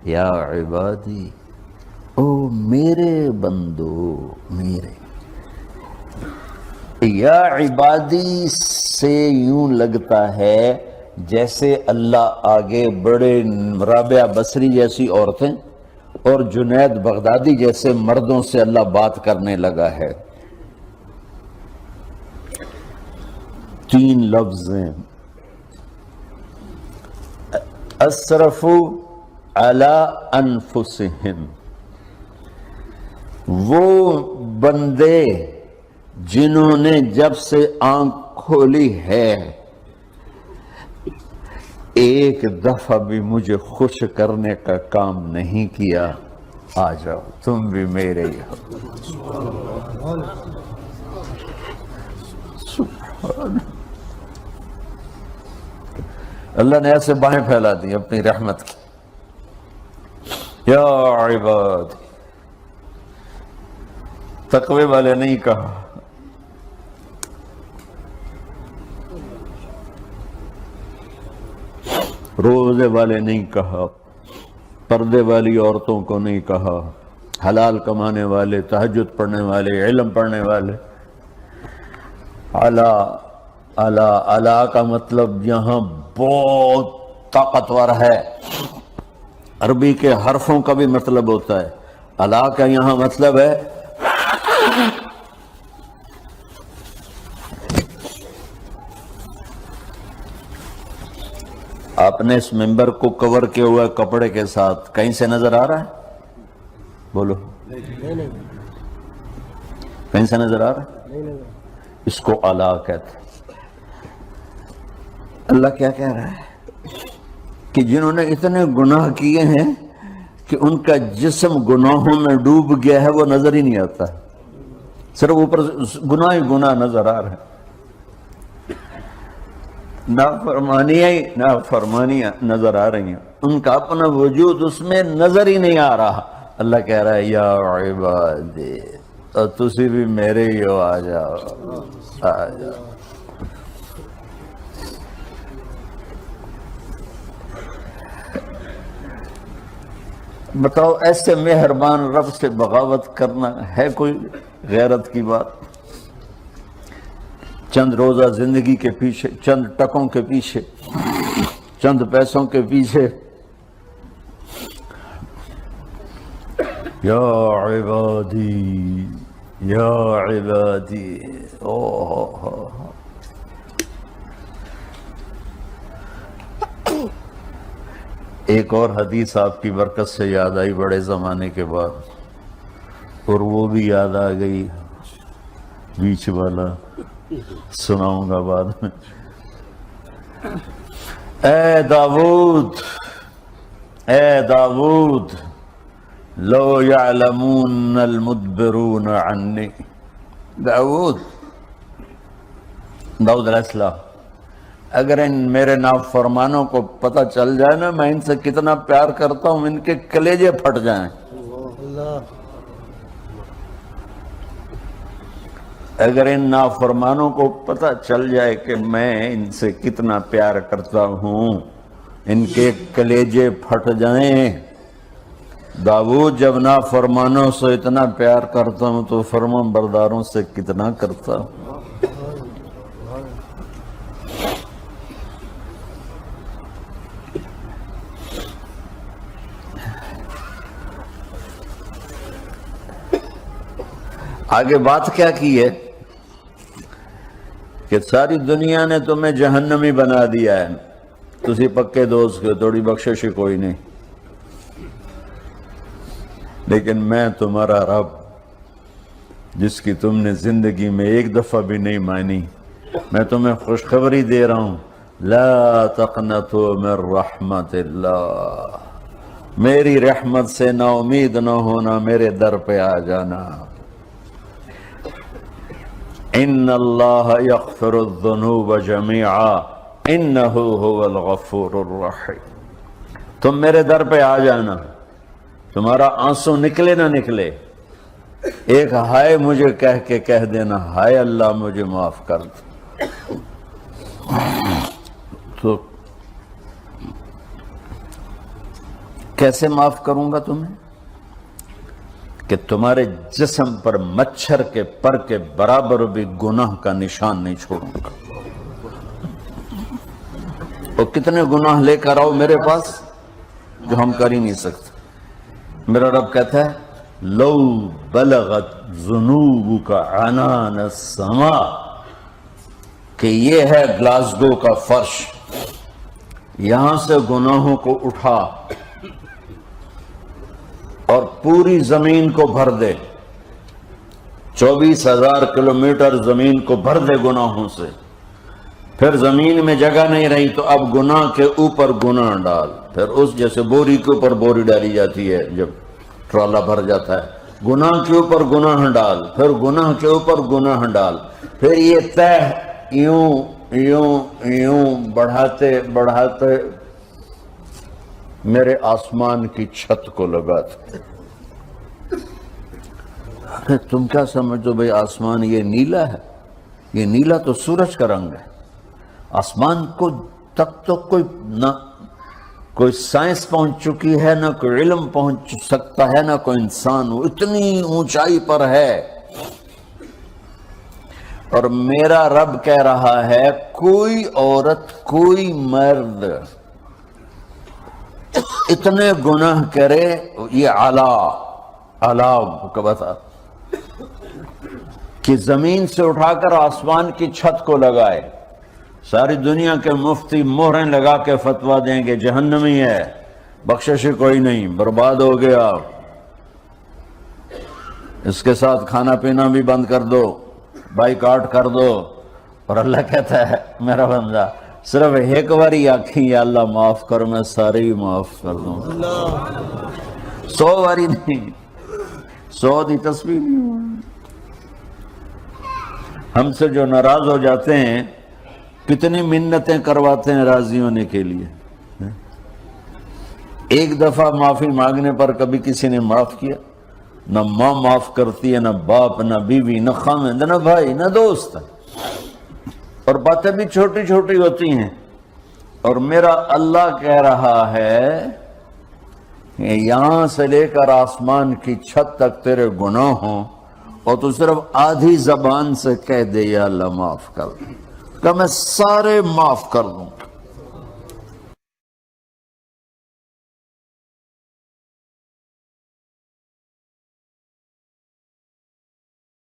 یا عبادی، او میرے بندو، میرے یا عبادی سے یوں لگتا ہے جیسے اللہ آگے بڑے رابعہ بصری جیسی عورتیں اور جنید بغدادی جیسے مردوں سے اللہ بات کرنے لگا ہے۔ 3 لفظ ہیں، اسرفوا علی انفسہم، وہ بندے جنہوں نے جب سے آنکھ کھولی ہے ایک دفعہ بھی مجھے خوش کرنے کا کام نہیں کیا، آ جاؤ تم بھی میرے ہی ہو۔ سبحان اللہ نے ایسے باہیں پھیلا دی اپنی رحمت کی۔ یا عباد، تقوی والے نہیں کہا، روزے والے نہیں کہا، پردے والی عورتوں کو نہیں کہا، حلال کمانے والے، تہجد پڑھنے والے، علم پڑھنے والے۔ اعلیٰ کا مطلب یہاں بہت طاقتور ہے، عربی کے حرفوں کا بھی مطلب ہوتا ہے۔ اعلیٰ کا یہاں مطلب ہے آپ نے اس ممبر کو کور کیا ہوا ہے کپڑے کے ساتھ، کہیں سے نظر آ رہا ہے؟ بولو، کہیں سے نظر آ رہا ہے؟ اس کو اعلیٰ کہتے ہیں۔ اللہ کیا کہہ رہا ہے کہ جنہوں نے اتنے گناہ کیے ہیں کہ ان کا جسم گناہوں میں ڈوب گیا ہے، وہ نظر ہی نہیں آتا، صرف اوپر گناہ ہی گناہ نظر آ رہا ہے، نافرمانیاں نظر آ رہی ہیں، ان کا اپنا وجود اس میں نظر ہی نہیں آ رہا۔ اللہ کہہ رہا ہے یا عبادی، اور تسی بھی میرے ہی ہو، آ جاؤ آ جاؤ۔ بتاؤ ایسے مہربان رب سے بغاوت کرنا ہے کوئی غیرت کی بات؟ چند روزہ زندگی کے پیچھے، چند ٹکوں کے پیچھے، چند پیسوں کے پیچھے، یا عبادی یا عبادی، ایک اور حدیث آپ کی برکت سے یاد آئی بڑے زمانے کے بعد، اور وہ بھی یاد آ گئی، بیچ والا سناؤں گا بعد میں۔ اے داود لو یعلمون المدبرون عنی، داود علیہ السلام، اگر ان میرے نافرمانوں کو پتہ چل جائے نا میں ان سے کتنا پیار کرتا ہوں، ان کے کلیجے پھٹ جائیں۔ اگر ان نافرمانوں کو پتہ چل جائے کہ میں ان سے کتنا پیار کرتا ہوں، ان کے کلیجے پھٹ جائیں۔ داؤد جب نافرمانوں سے اتنا پیار کرتا ہوں تو فرمان برداروں سے کتنا کرتا ہوں۔ آگے بات کیا کی ہے کہ ساری دنیا نے تمہیں جہنمی بنا دیا ہے، تسی پکے دوست کے، تھوڑی بخشش کوئی نہیں، لیکن میں تمہارا رب جس کی تم نے زندگی میں ایک دفعہ بھی نہیں مانی، میں تمہیں خوشخبری دے رہا ہوں، لا تقنطوا من رحمت اللہ، میری رحمت سے نا امید نہ ہونا، میرے در پہ آ جانا۔ ان اللہ یغفر الذنوب جميعا انہ هو الغفور الرحیم، تم میرے در پہ آ جانا، تمہارا آنسو نکلے نہ نکلے، ایک ہائے مجھے کہہ کے کہہ دینا، ہائے اللہ مجھے معاف کر دو۔ تو کیسے معاف کروں گا تمہیں؟ کہ تمہارے جسم پر مچھر کے پر کے برابر بھی گناہ کا نشان نہیں چھوڑوں گا. اور کتنے گناہ لے کر آؤ میرے پاس جو ہم کر ہی نہیں سکتے. میرا رب کہتا ہے لو بلغت ذنوبک عنان السماء، کہ یہ ہے گلاسگو کا فرش، یہاں سے گناہوں کو اٹھا اور پوری زمین کو بھر دے، 24,000 کلومیٹر زمین کو بھر دے گناہوں سے. پھر زمین میں جگہ نہیں رہی تو اب گناہ کے اوپر گناہ ڈال. پھر اس جیسے بوری کے اوپر بوری ڈالی جاتی ہے جب ٹرالا بھر جاتا ہے، گناہ کے اوپر گناہ ڈال، پھر گناہ کے اوپر گناہ ڈال. پھر یہ تہ یوں یوں یوں بڑھاتے بڑھاتے میرے آسمان کی چھت کو لگاتے. ارے تم کیا سمجھو بھئی آسمان یہ نیلا ہے؟ یہ نیلا تو سورج کا رنگ ہے. آسمان کو تک تو کوئی سائنس پہنچ چکی ہے، نہ کوئی علم پہنچ سکتا ہے، نہ کوئی انسان. وہ اتنی اونچائی پر ہے. اور میرا رب کہہ رہا ہے کوئی عورت کوئی مرد اتنے گناہ کرے، یہ اعلیٰ کا بتا کہ زمین سے اٹھا کر آسمان کی چھت کو لگائے. ساری دنیا کے مفتی مہریں لگا کے فتویٰ دیں گے جہنمی ہے، بخشش کوئی نہیں، برباد ہو گیا، اس کے ساتھ کھانا پینا بھی بند کر دو، بائیکاٹ کر دو. اور اللہ کہتا ہے میرا بندہ صرف ایک باری آکھیں یا اللہ معاف کر، میں سارے ہی معاف کر دوں. 100 باری نہیں، 100 دی تسبیح نہیں. ہم سے جو ناراض ہو جاتے ہیں کتنی منتیں کرواتے ہیں راضی ہونے کے لیے. ایک دفعہ معافی مانگنے پر کبھی کسی نے معاف کیا؟ نہ ماں معاف کرتی ہے، نہ باپ، نہ بیوی، نہ خاوند، نہ بھائی، نہ دوست. اور باتیں بھی چھوٹی چھوٹی ہوتی ہیں. اور میرا اللہ کہہ رہا ہے کہ یہاں سے لے کر آسمان کی چھت تک تیرے گناہ ہوں اور تو صرف آدھی زبان سے کہہ دے یا اللہ معاف کر، کہ میں سارے معاف کر دوں.